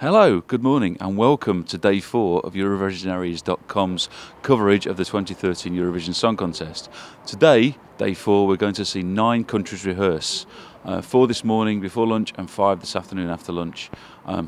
Hello, good morning, and welcome to day 4 of Eurovisionaries.com's coverage of the 2013 Eurovision Song Contest. Today, day 4, we're going to see 9 countries rehearse. 4 this morning before lunch and 5 this afternoon after lunch.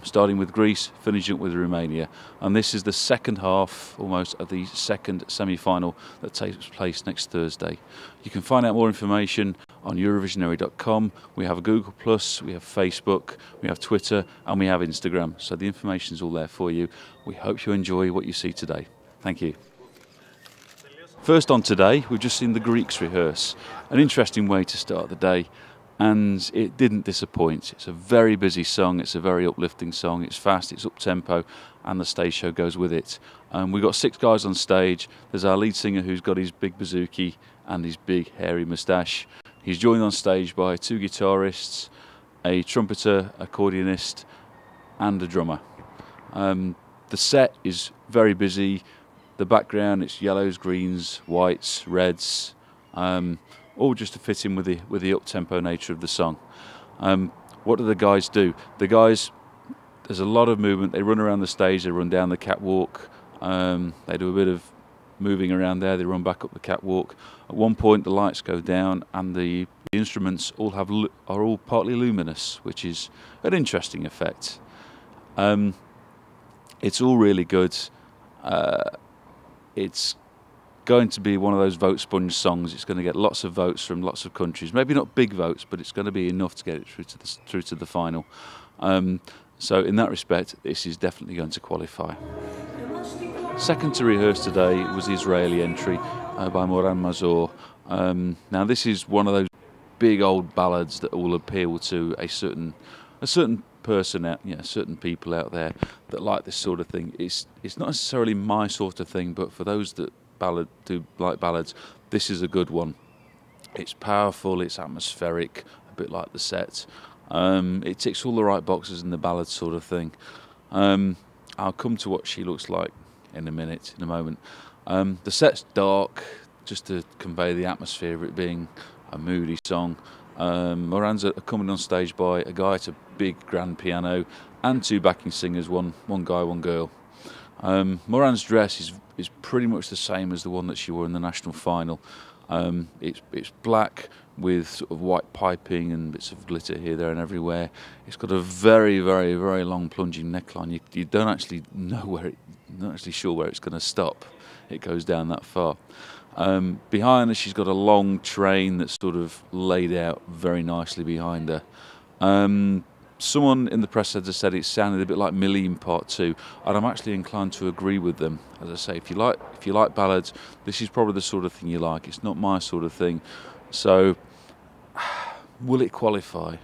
Starting with Greece, finishing up with Romania. And this is the second half, almost, of the second semi-final that takes place next Thursday. You can find out more information on Eurovisionary.com. We have a Google+, we have Facebook, we have Twitter, and we have Instagram. So the information is all there for you. We hope you enjoy what you see today. Thank you. First on today, we've just seen the Greeks rehearse. An interesting way to start the day, and it didn't disappoint. It's a very busy song, it's a very uplifting song, it's fast, it's up-tempo, and the stage show goes with it. We've got 6 guys on stage. There's our lead singer who's got his big bouzouki and his big hairy moustache. He's joined on stage by 2 guitarists, a trumpeter, accordionist, and a drummer. The set is very busy. The background, it's yellows, greens, whites, reds, all just to fit in with the up-tempo nature of the song. What do the guys do? The guys, there's a lot of movement. They run around the stage, they run down the catwalk, they do a bit of moving around there, they run back up the catwalk. At one point the lights go down and the instruments are all partly luminous, which is an interesting effect. It's all really good. It's going to be one of those vote sponge songs. It's going to get lots of votes from lots of countries. Maybe not big votes, but it's going to be enough to get it through to the final. So in that respect, this is definitely going to qualify. Second to rehearse today was the Israeli entry by Moran Mazur. Now this is one of those big old ballads that will appeal to a certain person out, certain people out there that like this sort of thing. It's not necessarily my sort of thing, but for those that do like ballads, this is a good one. It's powerful, it's atmospheric, a bit like the set. It ticks all the right boxes in the ballad sort of thing. I'll come to what she looks like in a moment. The set's dark, just to convey the atmosphere of it being a moody song. Moran's accompanied on stage by a guy at a big grand piano and 2 backing singers, one guy, one girl. Moran's dress is pretty much the same as the one that she wore in the national final. It's black with sort of white piping and bits of glitter here, there and everywhere. It's got a very, very, very long plunging neckline. You don't actually know not actually sure where it's going to stop. It goes down that far. Behind her, she's got a long train that's sort of laid out very nicely behind her. Someone in the press has said it sounded a bit like Millie in Part 2, and I'm actually inclined to agree with them. As I say, if you like ballads, this is probably the sort of thing you like. It's not my sort of thing. So, will it qualify?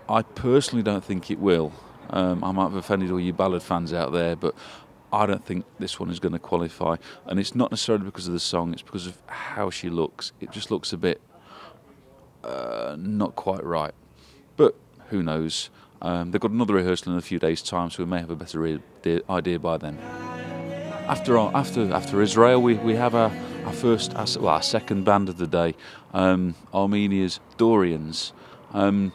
I personally don't think it will. I might have offended all you ballad fans out there, but I don't think this one is going to qualify. And it's not necessarily because of the song, it's because of how she looks. It just looks a bit not quite right. But who knows? They've got another rehearsal in a few days' time, so we may have a better idea by then. After Israel, we have our second band of the day, Armenia's Dorians. I'm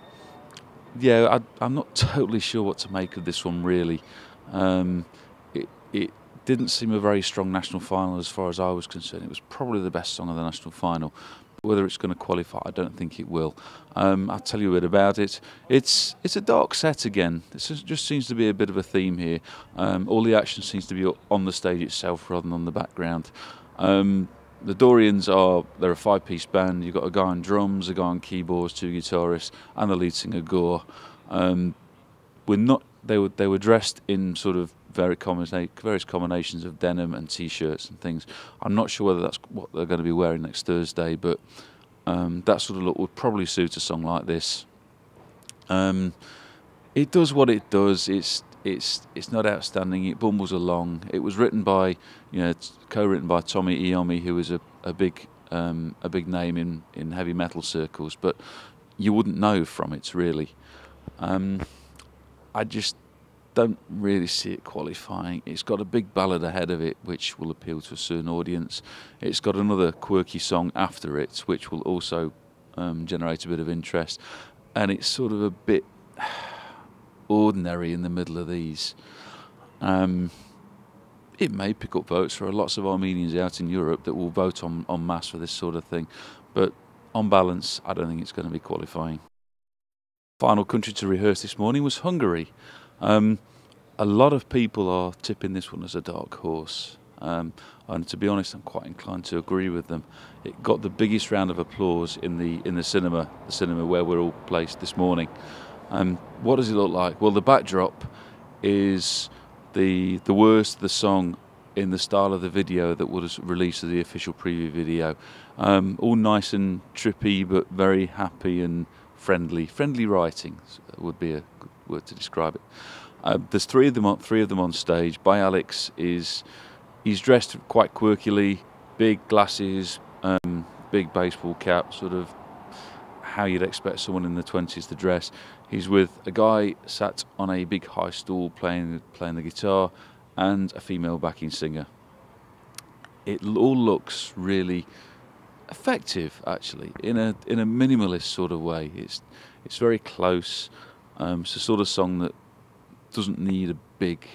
not totally sure what to make of this one, really. It didn't seem a very strong national final as far as I was concerned. It was probably the best song of the national final. Whether it's going to qualify, I don't think it will. I'll tell you a bit about it. It's a dark set again. This just seems to be a bit of a theme here. All the action seems to be on the stage itself rather than on the background. The Dorians they're a 5-piece band. You've got a guy on drums, a guy on keyboards, 2 guitarists, and the lead singer Gore. They were dressed in sort of various combinations of denim and t-shirts and things. I'm not sure whether that's what they're going to be wearing next Thursday, but that sort of look would probably suit a song like this. It does what it does. It's not outstanding. It bumbles along. It was written by, co-written by Tommy Iommi, who is a big name in heavy metal circles, but you wouldn't know from it really. I just don't really see it qualifying. It's got a big ballad ahead of it which will appeal to a certain audience. It's got another quirky song after it which will also generate a bit of interest, and it's sort of a bit ordinary in the middle of these. It may pick up votes. There are lots of Armenians out in Europe that will vote en masse for this sort of thing, but on balance, I don't think it's going to be qualifying. Final country to rehearse this morning was Hungary. A lot of people are tipping this one as a dark horse, and to be honest, I'm quite inclined to agree with them. It got the biggest round of applause in the cinema where we're all placed this morning. What does it look like? Well, the backdrop is the worst of the song in the style of the video that was released as the official preview video. All nice and trippy, but very happy and friendly. Friendly writing would be a good word to describe it. There's three of them on stage. By Alex he's dressed quite quirkily, big glasses, big baseball cap, sort of how you'd expect someone in the 20s to dress. He's with a guy sat on a big high stool playing the guitar, and a female backing singer. It all looks really effective, actually, in a minimalist sort of way. It's very close. It's a sort of song that doesn't need a big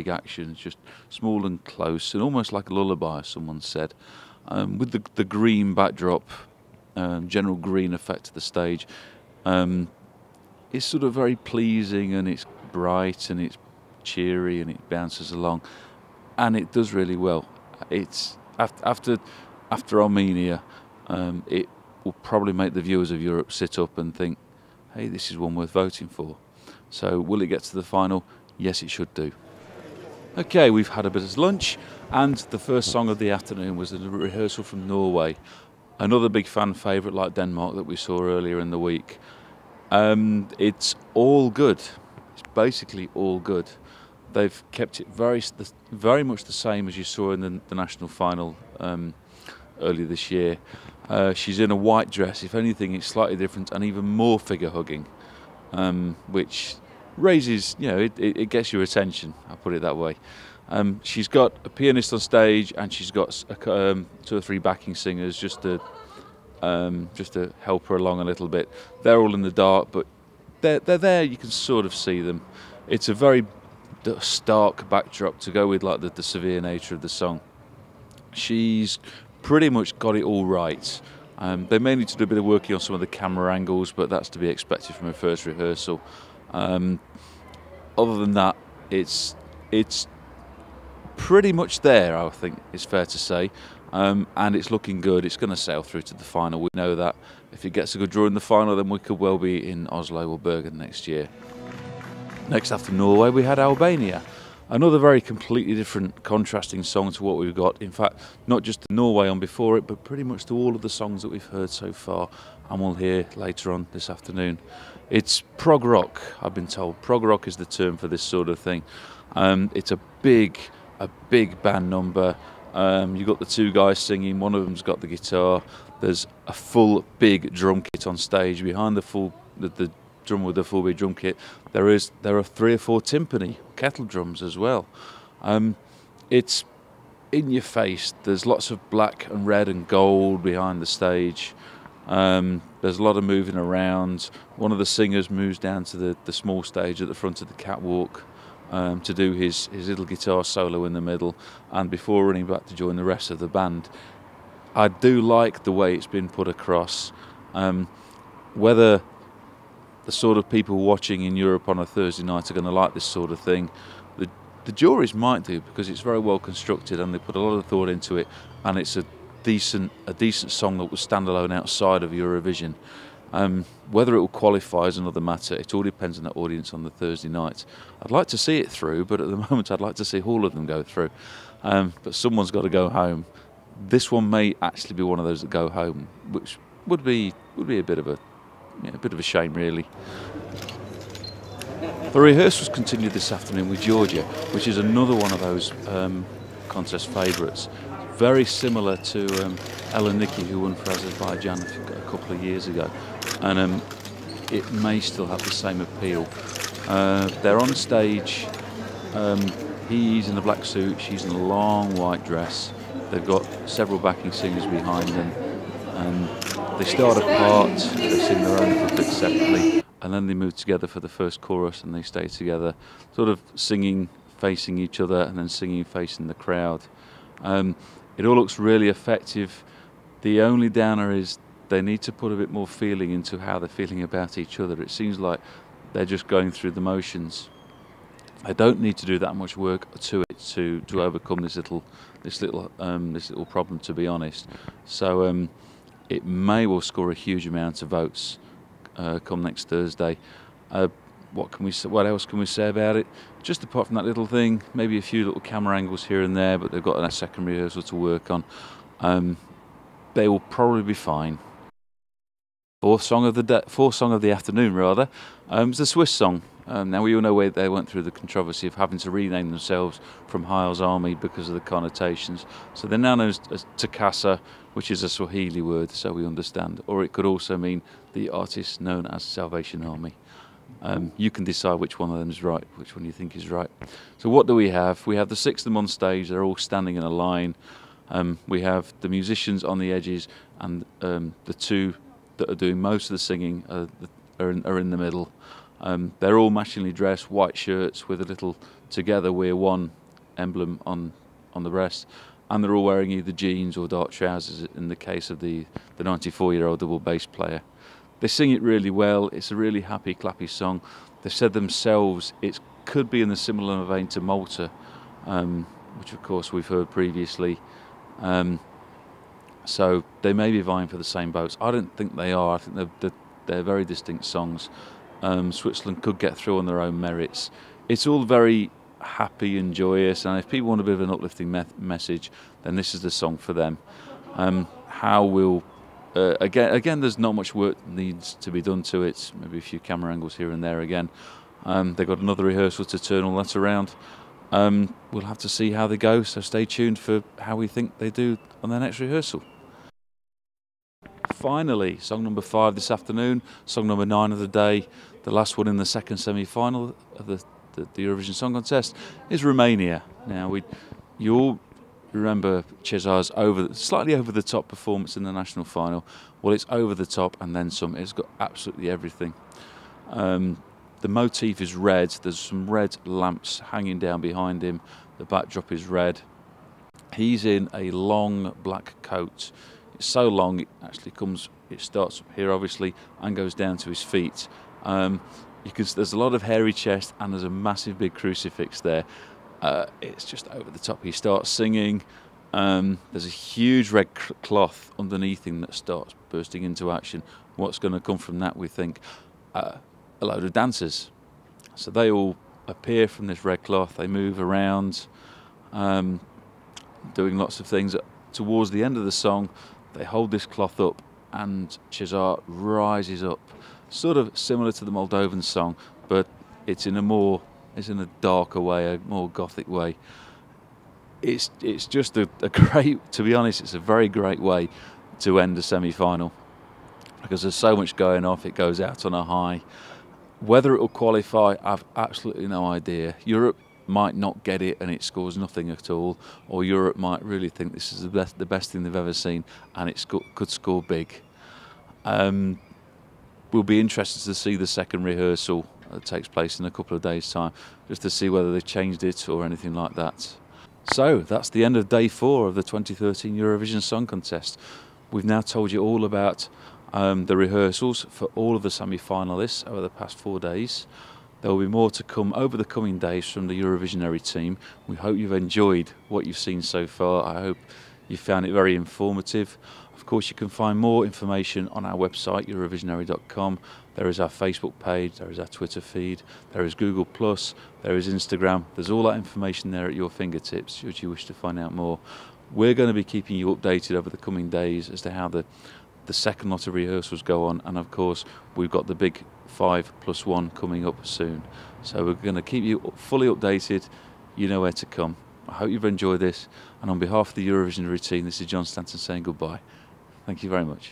action. It's just small and close, and almost like a lullaby, as someone said. With the green backdrop, general green effect to the stage, it's sort of very pleasing, and it's bright, and it's cheery, and it bounces along, and it does really well. It's after Armenia, it will probably make the viewers of Europe sit up and think, hey, this is one worth voting for. So will it get to the final? Yes, it should do. Okay, we've had a bit of lunch, and the first song of the afternoon was a rehearsal from Norway, another big fan favourite like Denmark that we saw earlier in the week. It's all good. It's basically all good. They've kept it very much the same as you saw in the national final earlier this year. She's in a white dress. If anything, it's slightly different and even more figure hugging, which raises, it gets your attention. I'll put it that way. She's got a pianist on stage, and she's got 2 or 3 backing singers just to help her along a little bit. They're all in the dark, but they're there. You can sort of see them. It's a very stark backdrop to go with, like the severe nature of the song. She's pretty much got it all right. They may need to do a bit of working on some of the camera angles, but that's to be expected from a first rehearsal. Other than that, it's pretty much there, I think it's fair to say, and it's looking good. It's going to sail through to the final. We know that. If it gets a good draw in the final, then we could well be in Oslo or Bergen next year. Next after Norway, we had Albania. Another very completely different, contrasting song to what we've got. In fact, not just the Norway on before it, but pretty much to all of the songs that we've heard so far, and we'll hear later on this afternoon. It's prog rock, I've been told. Prog rock is the term for this sort of thing. It's a big band number. You've got the 2 guys singing. One of them's got the guitar. There's a full big drum kit on stage. Behind the drum with the full big drum kit, there are 3 or 4 timpani, kettle drums as well. It's in your face. There's lots of black and red and gold behind the stage. There's a lot of moving around. One of the singers moves down to the small stage at the front of the catwalk to do his little guitar solo in the middle, and before running back to join the rest of the band. I do like the way it's been put across. Whether the sort of people watching in Europe on a Thursday night are going to like this sort of thing, the juries might do, because it's very well constructed and they put a lot of thought into it, and it's a decent song that was standalone outside of Eurovision. Whether it will qualify is another matter. It all depends on the audience on the Thursday night. I'd like to see it through, but at the moment I'd like to see all of them go through. But someone's got to go home. This one may actually be one of those that go home, which would be a bit of a shame, really. The rehearsals continued this afternoon with Georgia, which is another one of those contest favourites. Very similar to Elenicky, who won for Azerbaijan a couple of years ago, and it may still have the same appeal. They're on stage. He's in a black suit, she's in a long white dress. They've got several backing singers behind them, and they start a part, they sing their own little bit separately, and then they move together for the first chorus, and they stay together, sort of singing facing each other and then singing facing the crowd. It all looks really effective. The only downer is they need to put a bit more feeling into how they're feeling about each other. It seems like they're just going through the motions. They don't need to do that much work to it to overcome this little problem, to be honest. So it may well score a huge amount of votes come next Thursday. What else can we say about it? Just apart from that little thing, maybe a few little camera angles here and there, but they've got a second rehearsal to work on. They will probably be fine. Fourth song of the afternoon, rather, is the Swiss song. Now we all know where they went through the controversy of having to rename themselves from Heil's Army because of the connotations. So they're now known as Takasa, which is a Swahili word, so we understand. Or it could also mean the artist known as Salvation Army. You can decide which one of them is right, which one you think is right. So what do we have? We have the six of them on stage. They're all standing in a line. We have the musicians on the edges, and the two that are doing most of the singing are in the middle. They're all matchingly dressed, white shirts with a little "Together We're One" emblem on the breast, and they're all wearing either jeans or dark trousers in the case of the 94-year-old double bass player. They sing it really well. It's a really happy, clappy song. They've said themselves it could be in a similar vein to Malta, which of course we've heard previously. So they may be vying for the same votes. I don't think they are. I think they're very distinct songs. Switzerland could get through on their own merits. It's all very happy and joyous, and if people want a bit of an uplifting message, then this is the song for them. How will again, there's not much work needs to be done to it. Maybe a few camera angles here and there again. They've got another rehearsal to turn all that around. We'll have to see how they go, so stay tuned for how we think they do on their next rehearsal. Finally, song number 5 this afternoon, song number 9 of the day, the last one in the second semi-final of the Eurovision Song Contest, is Romania. Now, you all remember Cezar's slightly over-the-top performance in the national final. Well, it's over the top and then some. It's got absolutely everything. The motif is red. There's some red lamps hanging down behind him. The backdrop is red. He's in a long black coat. It's so long it starts up here obviously and goes down to his feet. There's a lot of hairy chest and there's a massive big crucifix there. It's just over the top. He starts singing. There's a huge red cloth underneath him that starts bursting into action. What's going to come from that, we think? A load of dancers. So they all appear from this red cloth. They move around, doing lots of things. Towards the end of the song, they hold this cloth up and Cezar rises up. Sort of similar to the Moldovan song, but it's in a darker way, a more gothic way. It's just a great, to be honest, it's a very great way to end a semi-final because there's so much going off. It goes out on a high. Whether it will qualify, I've absolutely no idea. Europe might not get it and it scores nothing at all, or Europe might really think this is the best thing they've ever seen and it could score big. We'll be interested to see the second rehearsal that takes place in a couple of days' time, just to see whether they've changed it or anything like that. So that's the end of day 4 of the 2013 Eurovision Song Contest. We've now told you all about the rehearsals for all of the semi-finalists over the past 4 days. There will be more to come over the coming days from the Eurovisionary team. We hope you've enjoyed what you've seen so far. I hope you found it very informative. Of course, you can find more information on our website, Eurovisionary.com. There is our Facebook page, there is our Twitter feed, there is Google+, there is Instagram. There's all that information there at your fingertips should you wish to find out more. We're going to be keeping you updated over the coming days as to how the second lot of rehearsals go on, and of course we've got the big 5+1 coming up soon. So we're going to keep you fully updated. You know where to come. I hope you've enjoyed this, and on behalf of the Eurovision routine, this is John Stanton saying goodbye. Thank you very much.